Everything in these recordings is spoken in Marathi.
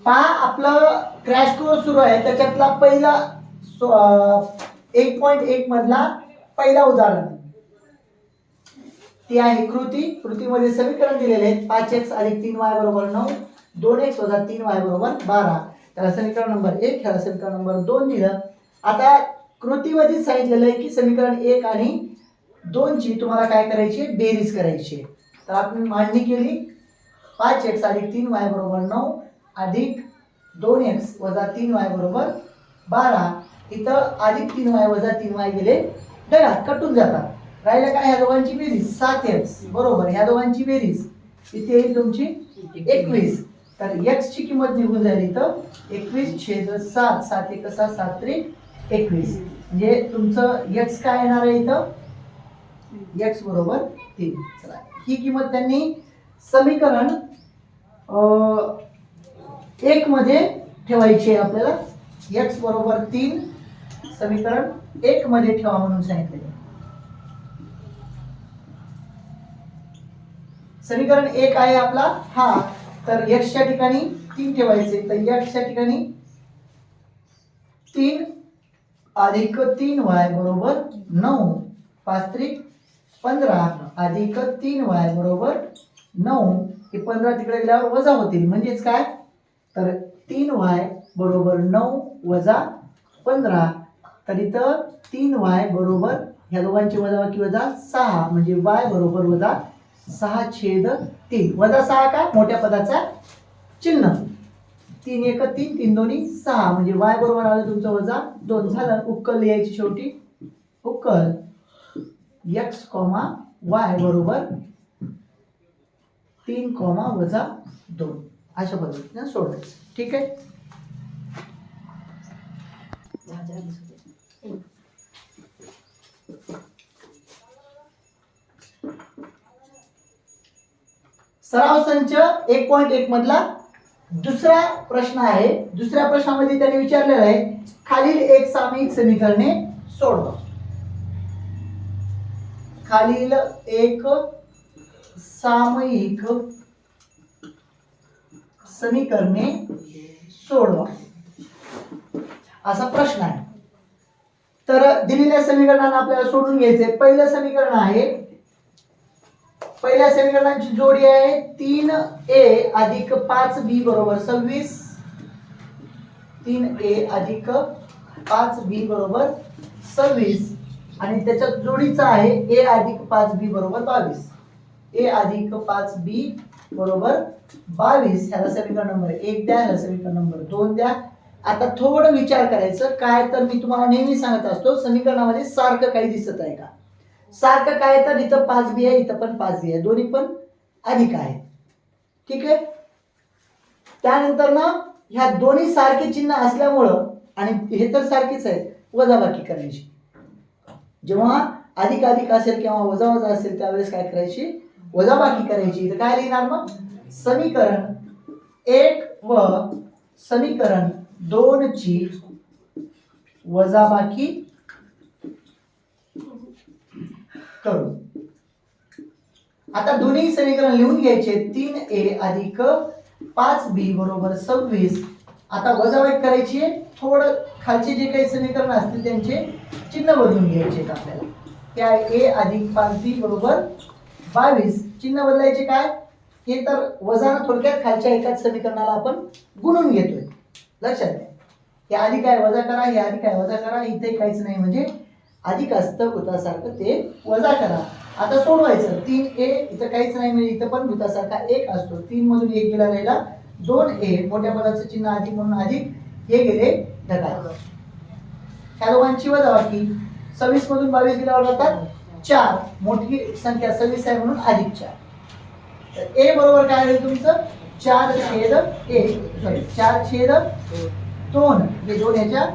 पहा आपलं क्रॅश कोर्स सुरू आहे, त्याच्यातला पहिला 1.1 मधला पहिला उदाहरण ती आहे कृतीमध्ये समीकरण दिलेले आहेत 5x + 3y = 9, 2x - 3y = 12. त्याला समीकरण नंबर 1, ह्याला समीकरण नंबर 2 दिलं. आता कृतीमध्ये सांगितलेलं आहे की समीकरण 1 आणि 2 ची तुम्हाला काय करायची, बेरीज करायची. तर आपण मांडणी केली 5x + 3y = 9 अधिक 2x - 3y = 12. इथं अधिक 3y - 3y गेले ढगात कटून जातात. राहिलं काय, ह्या दोघांची बेरीज 7x बरोबर, ह्या दोघांची बेरीज इथे येईल तुमची 21. तर x ची किंमत निघून जाईल इथं 21/7. 7 1 6 7 3 21. म्हणजे तुमचं x काय येणार आहे इथं, x बरोबर 3. चला ही किंमत त्यांनी समीकरण 1 मध्ये ठेवायची आहे आपल्याला. x बरोबर 3 समीकरण 1 मध्ये ठेवा म्हणून सांगितले. समीकरण 1 आहे आपला हा, तर x च्या ठिकाणी 3 ठेवायचे. तर x च्या ठिकाणी 3 अधिक 3y बरोबर 9, 5 3 15 अधिक 3y बरोबर 9. हे 15 तिकडे गेल्यावर वजा होतील, म्हणजेच काय, तर 3y बरोबर 9 वजा 15. तर इथं 3y बरोबर ह्या दोघांची वजाबाकी वजा 6, म्हणजे y बरोबर वजा 6/3. वजा 6 का, मोठ्या पदाचा चिन्ह. 3 1 3 3 2 6, म्हणजे y बरोबर आलं तुमचं वजा 2. झालं. उकल लिहायची शेवटी. उकल x, y बरोबर 3, वजा 2. अशा पद्धतीने सोडवायचं. ठीक आहे. सराव संच 1.1 मधला दुसरा प्रश्न आहे. दुसऱ्या प्रश्नामध्ये त्यांनी विचारलेलं आहे खालील एक सामायिक समीकरणे सोडवा. खालील एक सामायिक समीकरणे सोडवा असा प्रश्न आहे. तर दिलेल्या समीकरणांना आपल्याला सोडून घ्यायचे. पहिलं समीकरण आहे, पहिल्या समीकरणाची जोडी आहे 3a अधिक 5b बरोबर 26. 3a अधिक 5b बरोबर 26 आणि त्याच्या जोडीचा आहे a अधिक 5b बरोबर 22. a अधिक 5b बरोबर 22. ह्याला समीकरण नंबर 1 द्या, ह्याला समीकरण नंबर 2 द्या. आता थोडं विचार करायचं काय, तर मी तुम्हाला नेहमी सांगत असतो समीकरणामध्ये सारखं काही दिसत आहे का. सारखं काय, तर इथं 5b आहे, इथं पण 5b आहे, दोन्ही पण अधिक आहे. ठीक आहे. त्यानंतर ना ह्या दोन्ही सारखे चिन्ह असल्यामुळं आणि हे तर सारखेच आहे, वजाबाकी करायची. जेव्हा अधिक अधिक असेल किंवा वजा वजा असेल त्यावेळेस काय करायची, वजाबाकी करायची. तर काय लिहिणार मग, समीकरण 1 व समीकरण 2 ची वजाबाकी करू. आता दोन्ही समीकरण लिहून घ्यायचे. 3a अधिक 5b बरोबर 26. आता वजाबाकी करायची. थोडं खालचे जे काही समीकरण असतील त्यांचे चिन्ह बदलून घ्यायचे आपल्याला. त्या a अधिक 5b बरोबर 22 चिन्ह बदलायचे. काय हे तर वजा, थोडक्यात खालच्या एकाच समीकरणाला आपण गुणून घेतोय. लक्षात घ्या, हे अधिक आहे वजा करा, हे अधिक आहे वजा करा, इथे काहीच नाही, म्हणजे अधिक असतं भूतासारखं ते वजा करा. आता सोडवायचं. 3a इथं काहीच नाही, म्हणजे इथं पण भूतासारखा 1 असतो. 3 मधून 1 गेला राहिला 2a, मोठ्या पदाचं चिन्ह अधिक म्हणून अधिक, हे गेले ढगात. ह्या दोघांची वजाबाकी 26 मधून 22 गेल्यावर जातात 4, मोठी संख्या 26 आहे म्हणून अधिक 4. तर a बरोबर काय आहे तुमचं 4/2. हे दोन ह्याच्या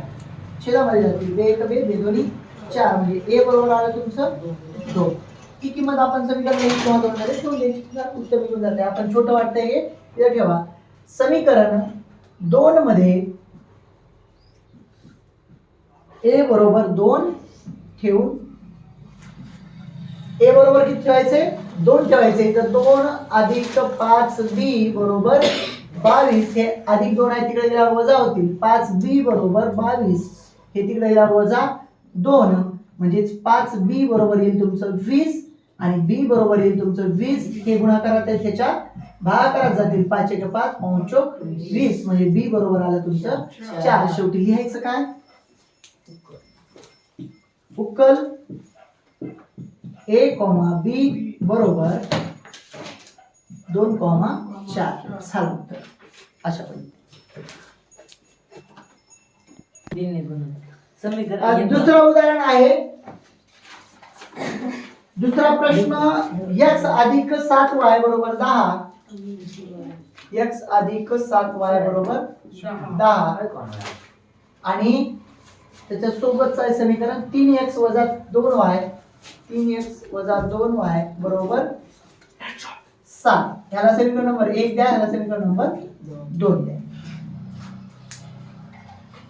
छेदामध्ये जातील. 2 1 2 2 दोन्ही 4, म्हणजे a बरोबर आलं तुमचं 2. ही किंमत आपण समीकरण 1 किंवा 2 मध्ये ठेवून द्यायची. उत्तर निघून जाते. आपण छोटं वाटतंय हे इथे ठेवा. समीकरण 2 मध्ये a बरोबर 2 ठेवून ए बरोबर किती ठेवायचे 2 ठेवायचे तर 2 अधिक 5b बरोबर 22 हे अधिक 2 आहे तिकडे गेल्यावर वजा होतील 5b बरोबर 22 हे तिकडे गेल्यावर वजा 2 म्हणजेच 5b बरोबर येईल तुमचं 20 आणि b बरोबर येईल तुमचं 20 हे गुणाकारात आहे त्याच्या भागाकारात जातील 5 × 5 = 20 म्हणजे b बरोबर आलं तुमचं 4 शेवटी लिहायचं काय उकल a, b बरोबर 2, 4 झालं उत्तर अशा पद्धतीने दुसरं उदाहरण आहे दुसरा प्रश्न x अधिक 7y बरोबर 10 x अधिक 7y बरोबर 10 आणि त्याच्या सोबतचं आहे समीकरण 3x वजा 2y 3x वजा 2y बरोबर 7 ह्याला समीकरण नंबर 1 द्या ह्याला समीकरण नंबर 2 द्या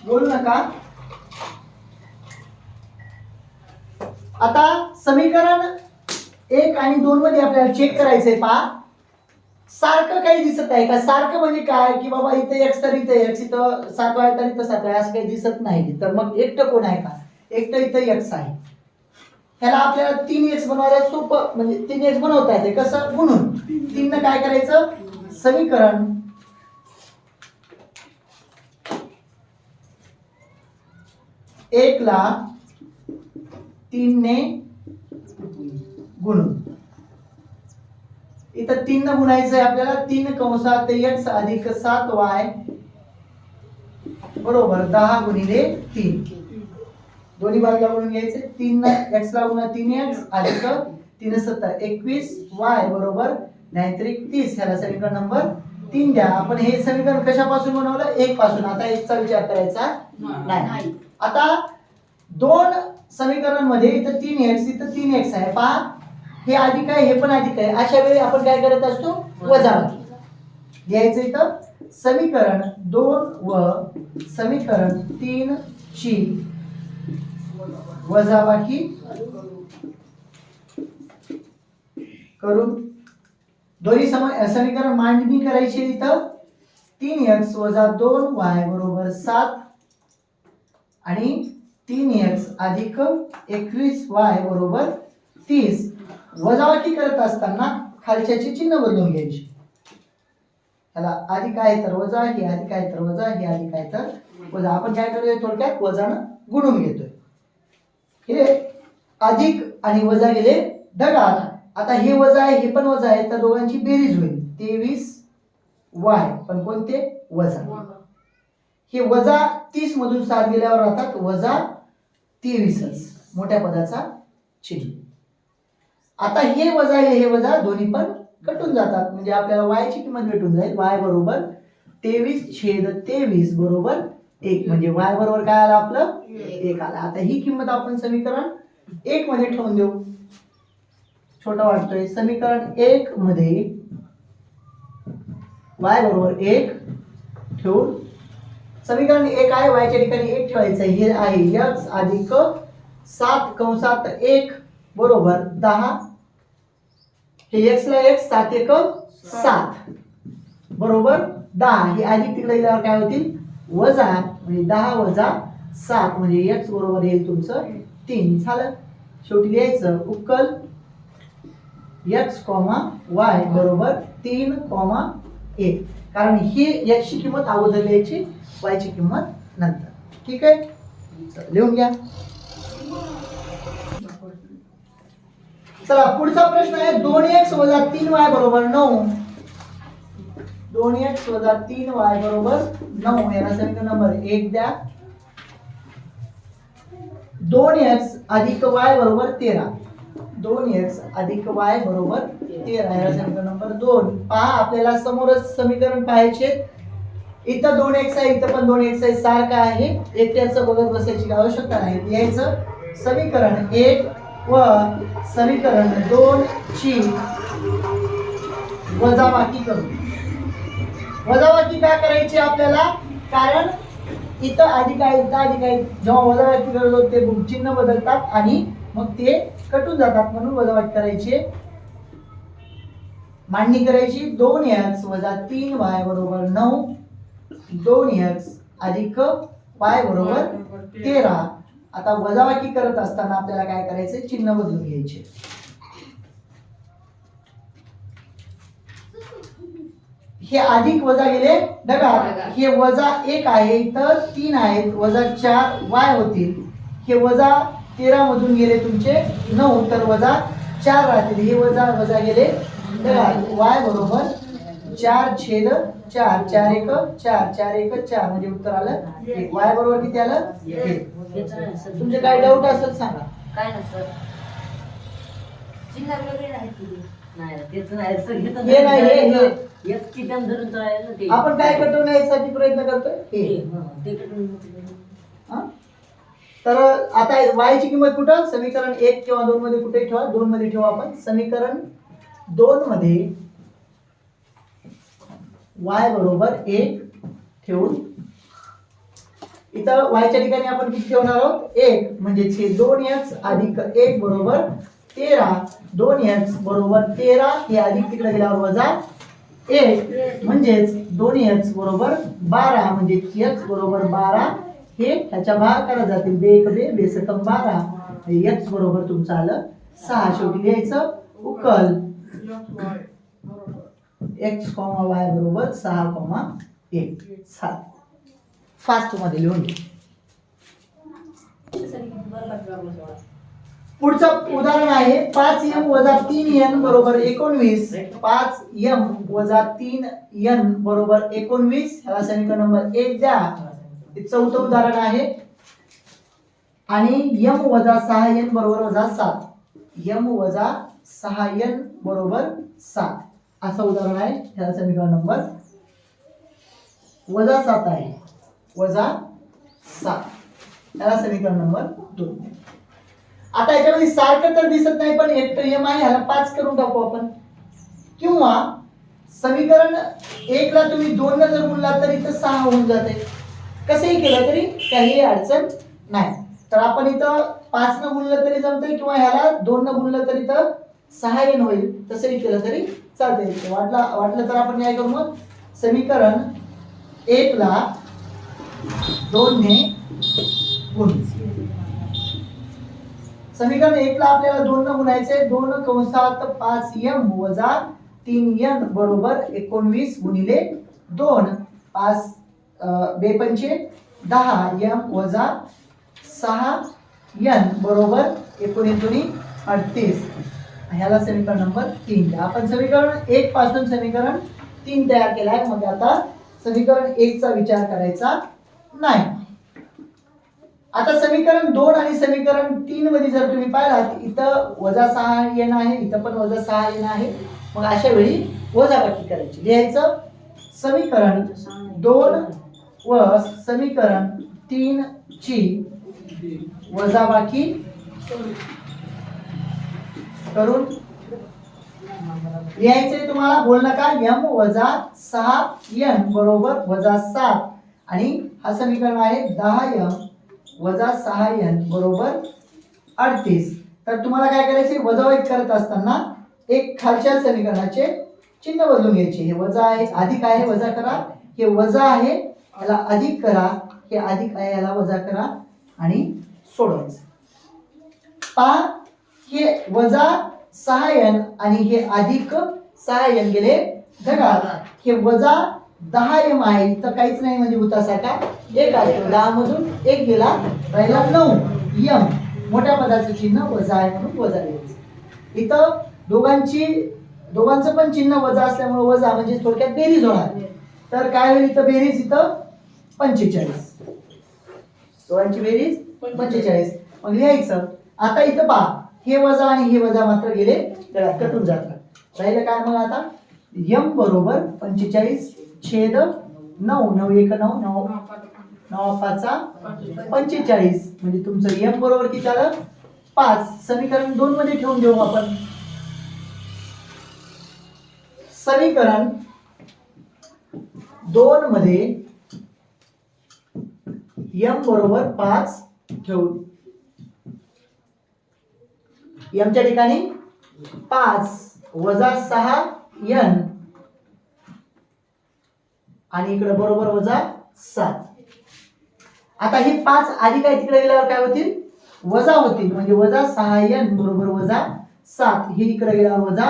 बोलू नका आता समीकरण 1 आणि 2 मध्ये आपल्याला चेक करायचंय पहा सारखं काही दिसत आहे का सारखं म्हणजे काय की बाबा इथे x तर इथे x इथं 7y तर इथं 7y असं काही दिसत नाही तर मग एकटं कोण आहे का एकटं इथं x आहे ह्याला आपल्याला 3x बनवायला सोपं म्हणजे 3x बनवता येते कसं गुणून 3 ने काय करायचं समीकरण एक ला 3 ने गुणून इथं 3 ने गुणायचं आहे आपल्याला 3 कंसात x अधिक 7y बरोबर 10 गुणिले 3 दोन्ही बाजूला गुणून घ्यायचे 3 ने x ला गुणा 3x अधिक 3 7 21 y बरोबर 30 ह्याला समीकरण नंबर 3 द्या आपण हे समीकरण कशापासून बनवलं 1 पासून आता 1 चा विचार करायचा नाही आता दोन समीकरण मध्ये इथं 3x इथं 3x आहे पहा हे अधिक आहे हे पण अधिक आहे अशा वेळी आपण काय करत असतो वजाबाकी घ्यायचं इथं समीकरण 2 व समीकरण 3 ची वजाबाकी करून दोन्ही समीकरण मांडणी करायची इथं 3x वजा 2y बरोबर 7 आणि 3x अधिक 21y बरोबर 30 वजाबाकी करत असताना खालच्याचे चिन्ह बदलून घ्यायचे त्याला अधिक आहे तर वजा हे अधिक आहे तर वजा हे अधिक आहे तर वजा आपण काय करतोय थोडक्यात वजानं गुणून घेतोय हे अधिक आणि वजा गेले ढगात आता हे वजा आहे हे पण वजा आहे तर दोघांची बेरीज होईल 23y पण कोणते वजा हे वजा 30 मधून 7 गेल्यावर राहतात वजा 23च मोठ्या पदाचा चिन्ह आता हे वजा हे वजा दोन्ही पण कटून जातात म्हणजे आपल्याला y ची किंमत भेटून जाईल y बरोबर 23/23 बरोबर 1 म्हणजे y बरोबर काय आलं आपलं 1 आलं आता ही किंमत आपण समीकरण 1 मध्ये ठेवून देऊ छोटा वाटतोय समीकरण 1 मध्ये y बरोबर 1 ठेवून समीकरण 1 आहे y च्या ठिकाणी 1 ठेवायचं हे आहे x अधिक 7 कंसात 1 बरोबर 10 हे x ला x 7 1 7 बरोबर 10 हे अधिक तिकडे गेल्यावर काय होतील वजा म्हणजे 10 वजा 7 म्हणजे x बरोबर येईल तुमचं 3 झालं शेवटी लिहायचं उकल x, y बरोबर 3, 1 कारण ही x ची किंमत अगोदर लिहायची y ची किंमत नंतर ठीक आहे लिहून घ्या चला पुढचा प्रश्न आहे 2x वजा 3y बरोबर 9 2x वजा 3y बरोबर 9 याला समीकरण नंबर 1 द्या 2x अधिक y बरोबर 13 2x अधिक y बरोबर 13 याला समीकरण नंबर 2 पहा आपल्याला समोरच समीकरण पाहायचे इथं 2x आहे इथं पण 2x आहे सारखं आहे एकट्याचं बघत बसायची आवश्यकता नाही लिहायचं समीकरण 1 व समीकरण 2 ची वजाबाकी करू वजाबाकी का करायची आपल्याला कारण इथं अधिक आहे इथं अधिक आहे जेव्हा वजाबाकी करतो ते चिन्ह बदलतात आणि मग ते कटून जातात म्हणून वजाबाकी करायची, मांडणी करायची. 2x वजा 3y बरोबर 9, 2x अधिक y बरोबर 13. आता वजाबाकी करत असताना आपल्याला काय करायचं, चिन्ह बदलून घ्यायचे. हे अधिक वजा गेले ढगात, हे वजा 1 आहे, इथं 3 आहेत, वजा 4 y होतील. हे वजा 13 मधून गेले तुमचे 9, तर वजा 4 राहतील. हे वजा वजा गेले ढगात. y बरोबर 4/4, 4 1 4, 4 1 4, म्हणजे उत्तर आलं 1. y बरोबर किती आलं 1. तुमचे काय डाऊट असेल सांगा. काय ना सर, चिन्ह वेगळे नाहीत की नाही, तेच नाही सर, हे नाही, हे एक चिन्ह धरून चालायचं ना ते. आपण काय कटवण्यासाठी प्रयत्न करतोय हे. ते कटून हा? तर आता y ची किंमत कुठं, समीकरण 1 किंवा 2 मध्ये कुठे ठेवा, 2 मध्ये ठेवा. आपण समीकरण 2 मध्ये y बरोबर 1 ठेवून इथं y च्या ठिकाणी आपण किती ठेवणार आहोत, 1, म्हणजे 2x अधिक 1 बरोबर 13. 2x बरोबर 13, हे अधिक तिकडे गेल्यावर वजा 1, म्हणजेच 2x बरोबर 12, म्हणजे x बरोबर 12. हे ह्याच्या भागाकार जातील, 2 1 2, 2 सकम 12, x बरोबर तुमचं आलं 6. शेवटी लिहायचं उकल x, y बरोबर 6,1. 7 फास्ट मध्ये लिहून घे. पुढचं उदाहरण आहे 5m वजा 3n बरोबर 19. 5m वजा 3n बरोबर 19, ह्याला समीकरण नंबर 1 द्या. हे चौथं उदाहरण आहे. आणि m वजा 6n बरोबर वजा 7, m वजा 6n बरोबर 7 असं उदाहरण आहे. ह्याला समीकरण नंबर वजा 7 आहे, वजा 7, ह्याला समीकरण नंबर 2. आता याच्यामध्ये सारखं तर दिसत नाही, पण एकटं m आहे, ह्याला 5 करून टाकू आपण. किंवा समीकरण 1 ला तुम्ही 2 ने जर गुणला तर इथं 6 होऊन जाते. कसंही केलं तरी काही अडचण नाही. तर आपण इथं 5 न गुणलं तरी जमतंय, किंवा ह्याला 2 न गुणलं तरी इथं 6n होईल. तसंही केलं तरी चालतंय. वाटलं तर आपण काय करू, मग समीकरण 1 ला 2 ने गुणू. समीकरण 1 ला आपल्याला 2 न गुणायचे. 2 कंसात 5m वजा 3n बरोबर 19 गुणिले 2. 5 2 पंचे 10, m वजा 6n बरोबर 19 38. ह्याला समीकरण नंबर 3 द्या. आपण समीकरण 1 पासून समीकरण 3 तयार केला आहे. मग आता समीकरण 1 चा विचार करायचा नाही. आता समीकरण 2 आणि समीकरण 3 मध्ये जर तुम्ही पाहिलात, इथं वजा 6n आहे, इथं पण वजा 6n आहे. मग अशा वेळी वजाबाकी करायची. लिहायचं समीकरण 2 व समीकरण 3 ची वजाबाकी करून लिहायचे. तुम्हाला बोल नका, m वजा 6n बरोबर वजा 7, आणि हा समीकरण आहे 10m वजा 6n बरोबर 38. तर तुम्हाला काय करायचे, वजाबाकी करत असताना एक खालच्या समीकरणाचे चिन्ह बदलून घ्यायचे. हे वजा आहे, अधिक आहे, वजा करा. हे वजा आहे, याला अधिक करा. हे अधिक आहे, याला वजा करा आणि सोडवायचं. पहा, हे वजा 6n आणि हे अधिक 6n गेले ढगात. हे वजा 10m आहे, इथं काहीच नाही, म्हणजे उतासाका 1 असतो. 10 मधून 1 गेला, राहिला 9m. मोठ्या पदाचं चिन्ह वजा आहे म्हणून वजा लिहायचं. इथं दोघांचं पण चिन्ह वजा असल्यामुळे वजा म्हणजे थोडक्यात बेरीज होणार. तर काय होईल, इथं बेरीज, इथं 45. दोघांची बेरीज 45. मग लिहायचं. आता इथं पहा, हे वजा आणि हे वजा मात्र गेले कटून जातात. राहिलं काय मग आता, m बरोबर 45/9, 9 1 9, 9 9 5 45, म्हणजे तुमचं m बरोबर किती आलं 5. समीकरण 2 मध्ये ठेवून देऊ आपण. समीकरण 2 मध्ये m बरोबर 5 ठेवू. एमच्या ठिकाणी 5 वजा 6 n आणि इकडे बरोबर वजा 7. आता हे 5 अधिक आहे तिकडे गेल्यावर काय होतील वजा होतील म्हणजे वजा 6n बरोबर वजा 7. हे इकडे गेल्यावर वजा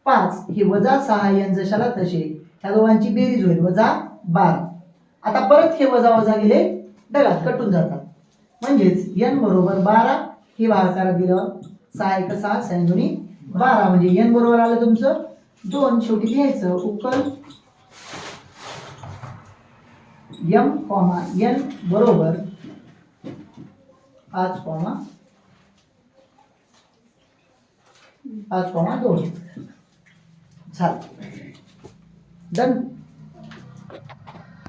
5. हे वजा 6n जशाला तसे ह्या दोघांची बेरीज होईल वजा 12. आता परत हे वजा वजा गेले ढगात कटून जातात म्हणजेच n बरोबर 12. हे भागाकारात गेल्यावर 6 1 6 6 2 12 म्हणजे n बरोबर आलं तुमचं 2. शेवटी लिहायचं उकल m, n बरोबर 5, 5, 2 झालं. डन.